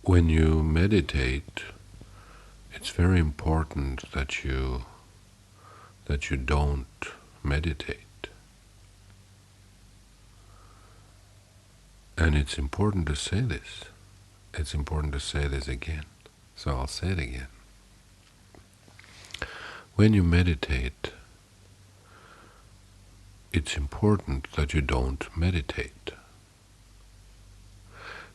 when you meditate, it's very important that you don't meditate. And it's important to say this. It's important to say this again. So I'll say it again. When you meditate, it's important that you don't meditate.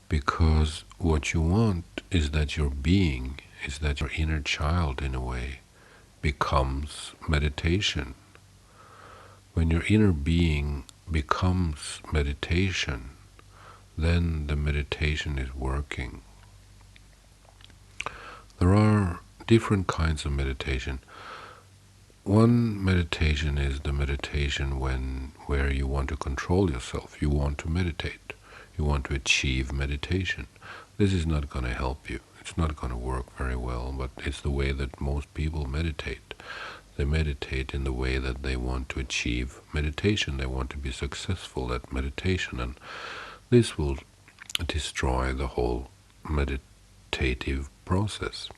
Because what you want is that your being, is that your inner child in a way, becomes meditation. When your inner being becomes meditation, then the meditation is working. There are different kinds of meditation. One meditation is the meditation where you want to control yourself. You want to meditate. You want to achieve meditation. This is not going to help you. It's not going to work very well, but it's the way that most people meditate. They meditate in the way that they want to achieve meditation. They want to be successful at meditation, and this will destroy the whole meditative process.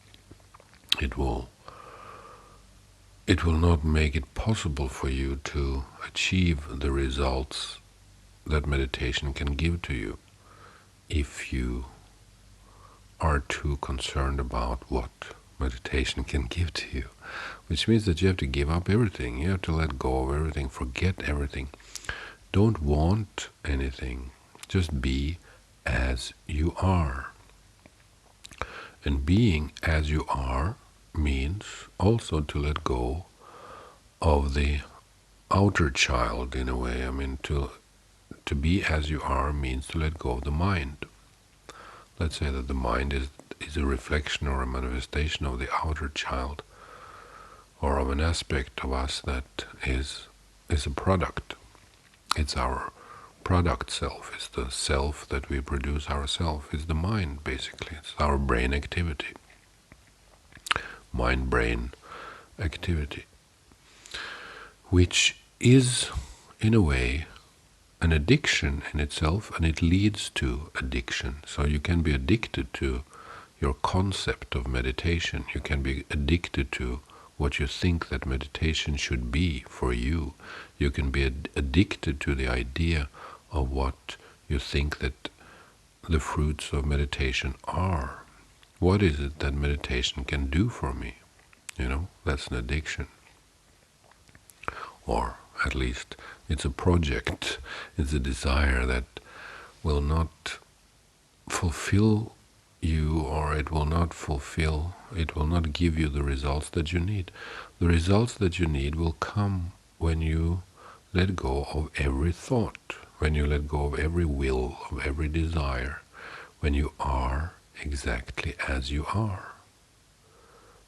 It will not make it possible for you to achieve the results that meditation can give to you if you are too concerned about what meditation can give to you, which means that you have to give up everything. You have to let go of everything, forget everything. Don't want anything. Just be as you are. And being as you are means also to let go of the outer child in a way. I mean, to be as you are means to let go of the mind. Let's say that the mind is a reflection or a manifestation of the outer child, or of an aspect of us that is a product. It's our product self. It's the self that we produce ourselves. It's the mind, basically. It's our brain activity. Mind-brain activity, which is, in a way, an addiction in itself, and it leads to addiction. So you can be addicted to your concept of meditation. You can be addicted to what you think that meditation should be for you. You can be addicted to the idea of what you think that the fruits of meditation are. What is it that meditation can do for me? You know, that's an addiction. Or at least it's a project, it's a desire that will not fulfill you, or it will not give you the results that you need. The results that you need will come when you let go of every thought, when you let go of every will, of every desire, when you are exactly as you are.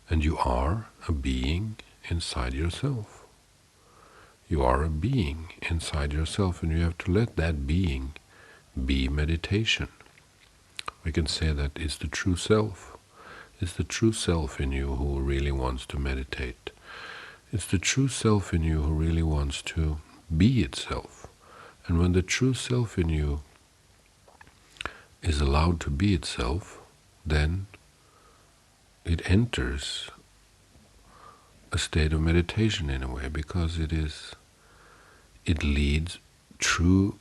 And you are a being inside yourself. You are a being inside yourself, and you have to let that being be meditation. We can say that it's the true self. It's the true self in you who really wants to meditate. It's the true self in you who really wants to be itself. And when the true self in you is allowed to be itself, then it enters a state of meditation in a way, because it leads true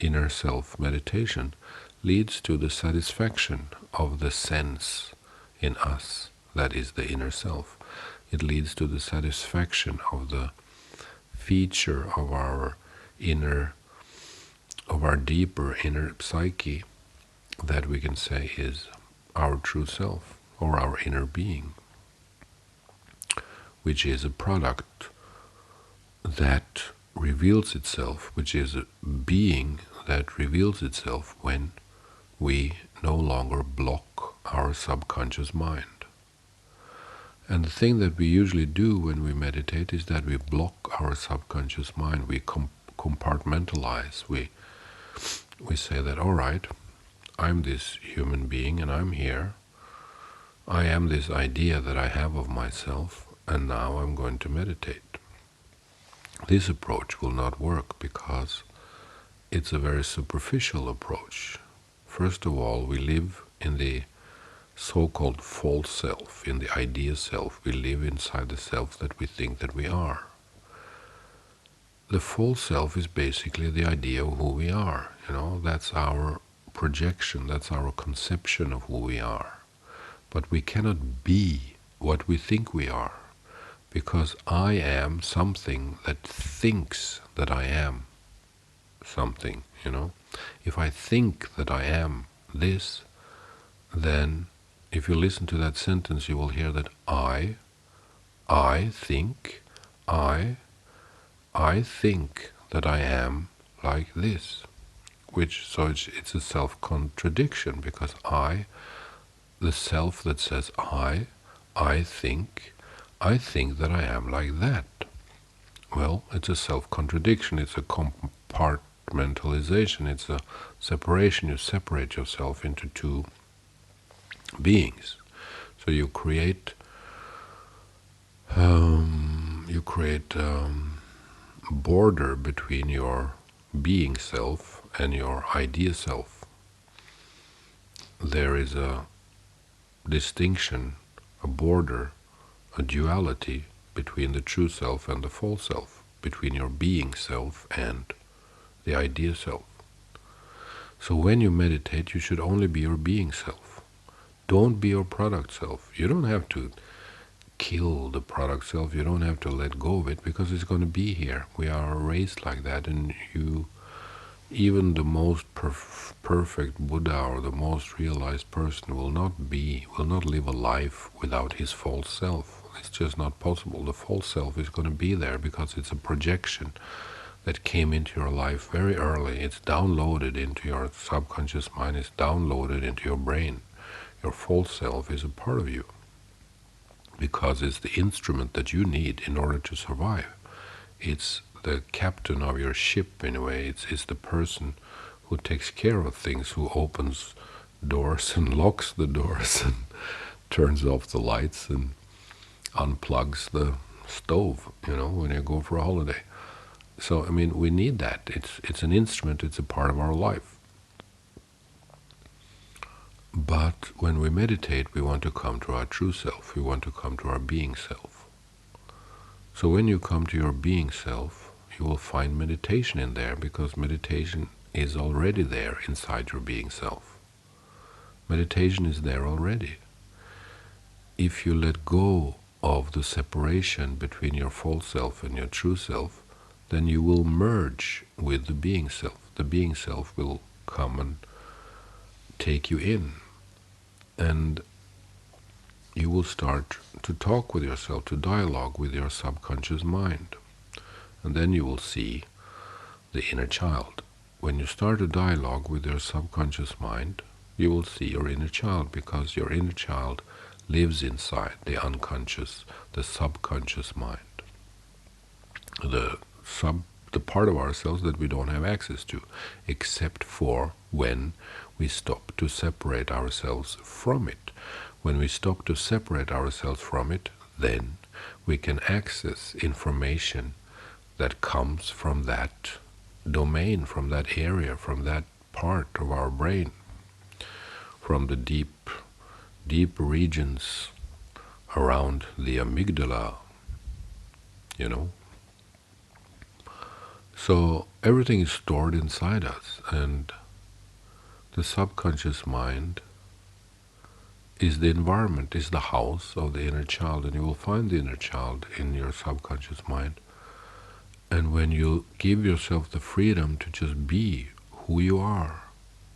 inner self meditation, leads to the satisfaction of the sense in us that is the inner self. It leads to the satisfaction of the feature of our deeper inner psyche that we can say is our true self, or our inner being, which is a product that reveals itself, which is a being that reveals itself when we no longer block our subconscious mind. And the thing that we usually do when we meditate is that we block our subconscious mind. We compartmentalize. We say that, all right, I'm this human being and I'm here. I am this idea that I have of myself, and now I'm going to meditate. This approach will not work because it's a very superficial approach. First of all, we live in the so-called false self, in the idea self. We live inside the self that we think that we are. The false self is basically the idea of who we are. That's our projection, that's our conception of who we are. But we cannot be what we think we are, because I am something that thinks that I am something. If I think that I am this, then if you listen to that sentence, you will hear that I think, I think that I am like this, so it's a self-contradiction, because the self that says I think that I am like that. Well, it's a self-contradiction, it's a compartmentalization, it's a separation. You separate yourself into two beings. So you create border between your being self and your idea self. There is a distinction, a border, a duality between the true self and the false self, between your being self and the idea self. So when you meditate, you should only be your being self. Don't be your product self. You don't have to kill the product self. You don't have to let go of it, because it's going to be here. We are raised like that, and even the most perfect Buddha or the most realized person will not live a life without his false self. It's just not possible. The false self is going to be there because it's a projection that came into your life very early. It's downloaded into your subconscious mind. It's downloaded into your brain. Your false self is a part of you, because it's the instrument that you need in order to survive. It's the captain of your ship, in a way. It's the person who takes care of things, who opens doors and locks the doors and turns off the lights and unplugs the stove, when you go for a holiday. So, we need that. It's an instrument, it's a part of our life. But when we meditate, we want to come to our true self. We want to come to our being self. So when you come to your being self, you will find meditation in there, because meditation is already there inside your being self. Meditation is there already. If you let go of the separation between your false self and your true self, then you will merge with the being self. The being self will come and take you in, and you will start to talk with yourself, to dialogue with your subconscious mind. And then you will see the inner child. When you start a dialogue with your subconscious mind, you will see your inner child, because your inner child lives inside the unconscious, the subconscious mind, the part of ourselves that we don't have access to, except for when we stop to separate ourselves from it. When we stop to separate ourselves from it, then we can access information that comes from that domain, from that area, from that part of our brain, from the deep regions around the amygdala, So everything is stored inside us, and the subconscious mind is the environment, is the house of the inner child, and you will find the inner child in your subconscious mind. And when you give yourself the freedom to just be who you are,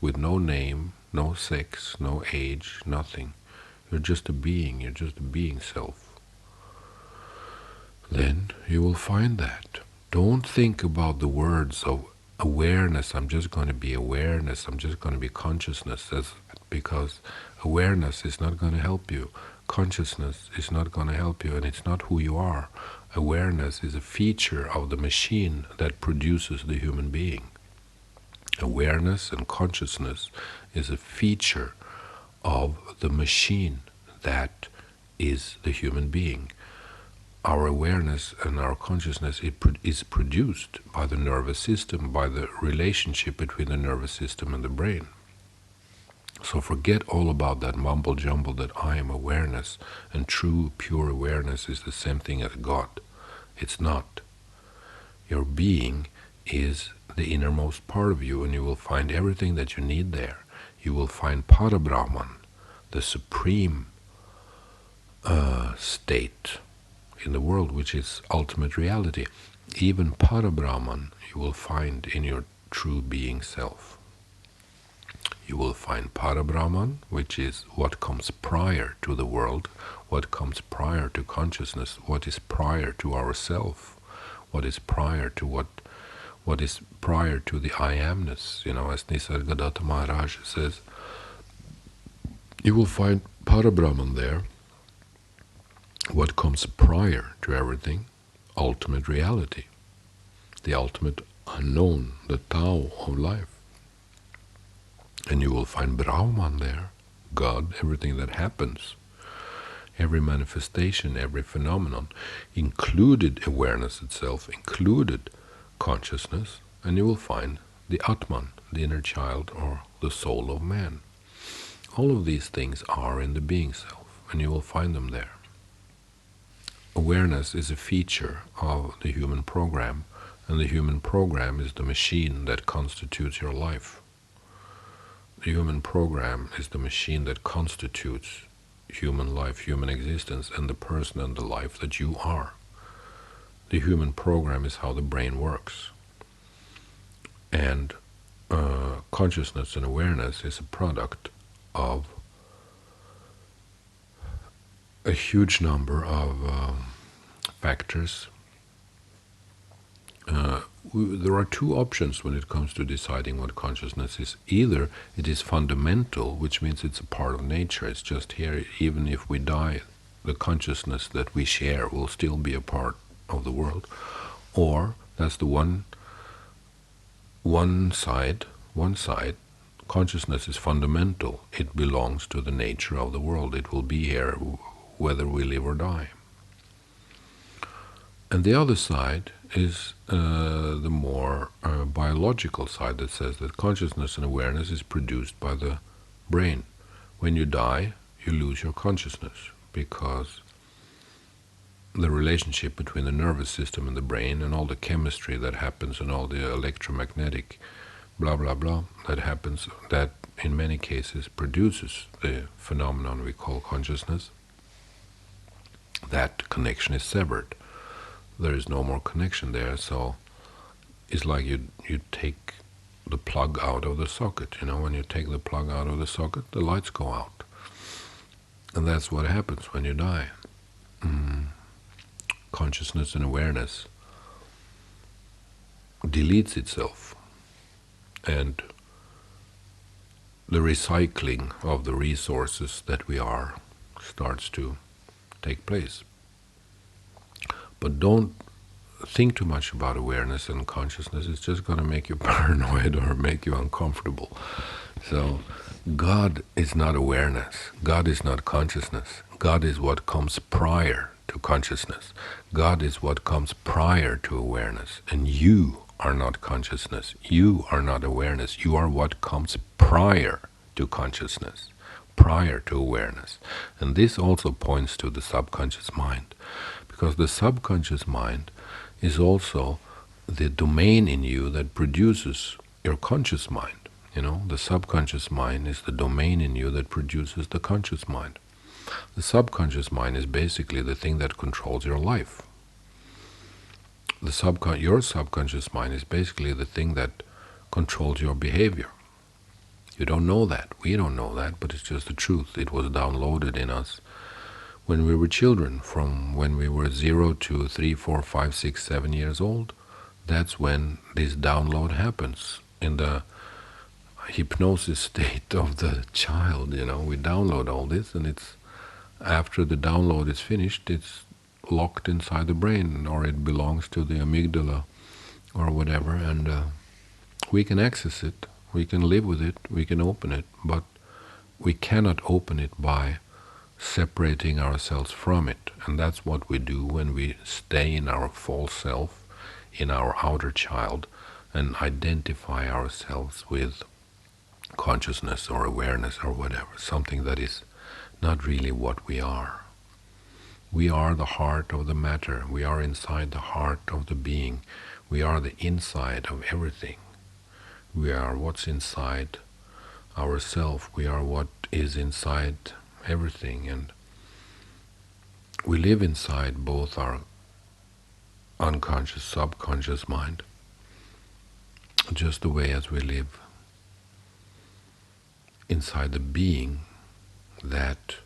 with no name, no sex, no age, nothing, you're just a being, you're just a being self, then you will find that. Don't think about the words of awareness. I'm just going to be awareness. I'm just going to be consciousness. Because awareness is not going to help you. Consciousness is not going to help you, and it's not who you are. Awareness is a feature of the machine that produces the human being. Awareness and consciousness is a feature of the machine that is the human being. Our awareness and our consciousness is produced by the nervous system, by the relationship between the nervous system and the brain. So forget all about that mumble jumble that I am awareness, and true pure awareness is the same thing as God. It's not. Your being is the innermost part of you, and you will find everything that you need there. You will find Parabrahman, the supreme state in the world, which is ultimate reality. Even Parabrahman you will find in your true being self. You will find Parabrahman, which is what comes prior to the world, what comes prior to consciousness, what is prior to ourself, what is prior to what is prior to the I amness. As Nisargadatta Maharaj says, you will find Parabrahman there, what comes prior to everything, ultimate reality, the ultimate unknown, the Tao of life. And you will find Brahman there, God, everything that happens, every manifestation, every phenomenon, included awareness itself, included consciousness, and you will find the Atman, the inner child, or the soul of man. All of these things are in the being self, and you will find them there. Awareness is a feature of the human program, and the human program is the machine that constitutes your life. The human program is the machine that constitutes human life, human existence, and the person and the life that you are. The human program is how the brain works. And consciousness and awareness is a product of a huge number of factors. There are two options when it comes to deciding what consciousness is. Either it is fundamental, which means it's a part of nature, it's just here, even if we die, the consciousness that we share will still be a part of the world. Or that's the one side, consciousness is fundamental, it belongs to the nature of the world, it will be here whether we live or die. And the other side is the more biological side that says that consciousness and awareness is produced by the brain. When you die, you lose your consciousness, because the relationship between the nervous system and the brain and all the chemistry that happens and all the electromagnetic blah blah blah that happens, that in many cases produces the phenomenon we call consciousness, that connection is severed. There is no more connection there, so it's like you take the plug out of the socket. When you take the plug out of the socket, the lights go out. And that's what happens when you die. Consciousness and awareness deletes itself, and the recycling of the resources that we are starts to take place. But don't think too much about awareness and consciousness. It's just going to make you paranoid or make you uncomfortable. So God is not awareness. God is not consciousness. God is what comes prior to consciousness. God is what comes prior to awareness. And you are not consciousness. You are not awareness. You are what comes prior to consciousness, prior to awareness. And this also points to the subconscious mind, because the subconscious mind is also the domain in you that produces your conscious mind. The subconscious mind is the domain in you that produces the conscious mind. The subconscious mind is basically the thing that controls your life. Your subconscious mind is basically the thing that controls your behavior. You don't know that. We don't know that, but it's just the truth. It was downloaded in us when we were children, from when we were 0 to 3, 4, 5, 6, 7 years old. That's when this download happens. In the hypnosis state of the child, we download all this, and it's after the download is finished, it's locked inside the brain, or it belongs to the amygdala or whatever, and we can access it, we can live with it, we can open it, but we cannot open it by separating ourselves from it. And that's what we do when we stay in our false self, in our outer child, and identify ourselves with consciousness or awareness or whatever, something that is not really what we are. We are the heart of the matter. We are inside the heart of the being. We are the inside of everything. We are what's inside ourself. We are what is inside everything. And we live inside both our unconscious, subconscious mind, just the way as we live inside the being that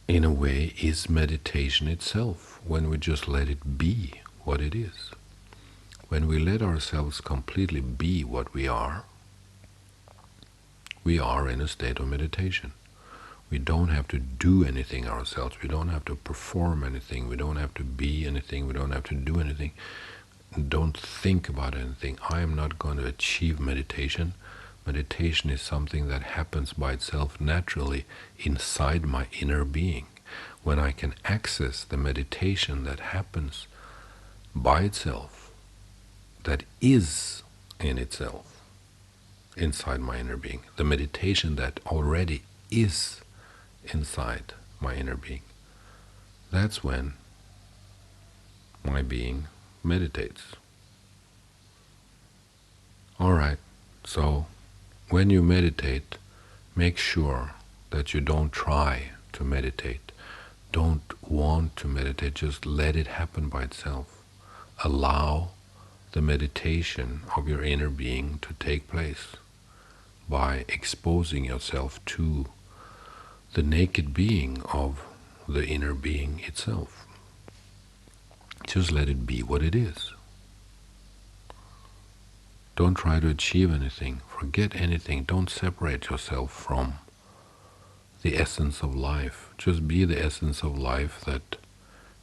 in a way is meditation itself, when we just let it be what it is. When we let ourselves completely be what we are in a state of meditation. We don't have to do anything ourselves. We don't have to perform anything. We don't have to be anything. We don't have to do anything. Don't think about anything. I am not going to achieve meditation. Meditation is something that happens by itself naturally inside my inner being. When I can access the meditation that happens by itself, that is in itself, inside my inner being, the meditation that already is inside my inner being, that's when my being meditates. All right, so when you meditate, make sure that you don't try to meditate. Don't want to meditate, just let it happen by itself. Allow the meditation of your inner being to take place by exposing yourself to the naked being of the inner being itself. Just let it be what it is. Don't try to achieve anything. Forget anything. Don't separate yourself from the essence of life. Just be the essence of life that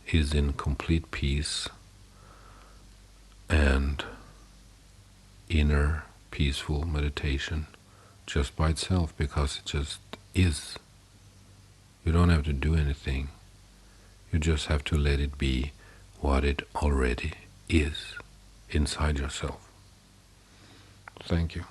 is in complete peace and inner peaceful meditation just by itself, because it just is. You don't have to do anything. You just have to let it be what it already is inside yourself. Thank you.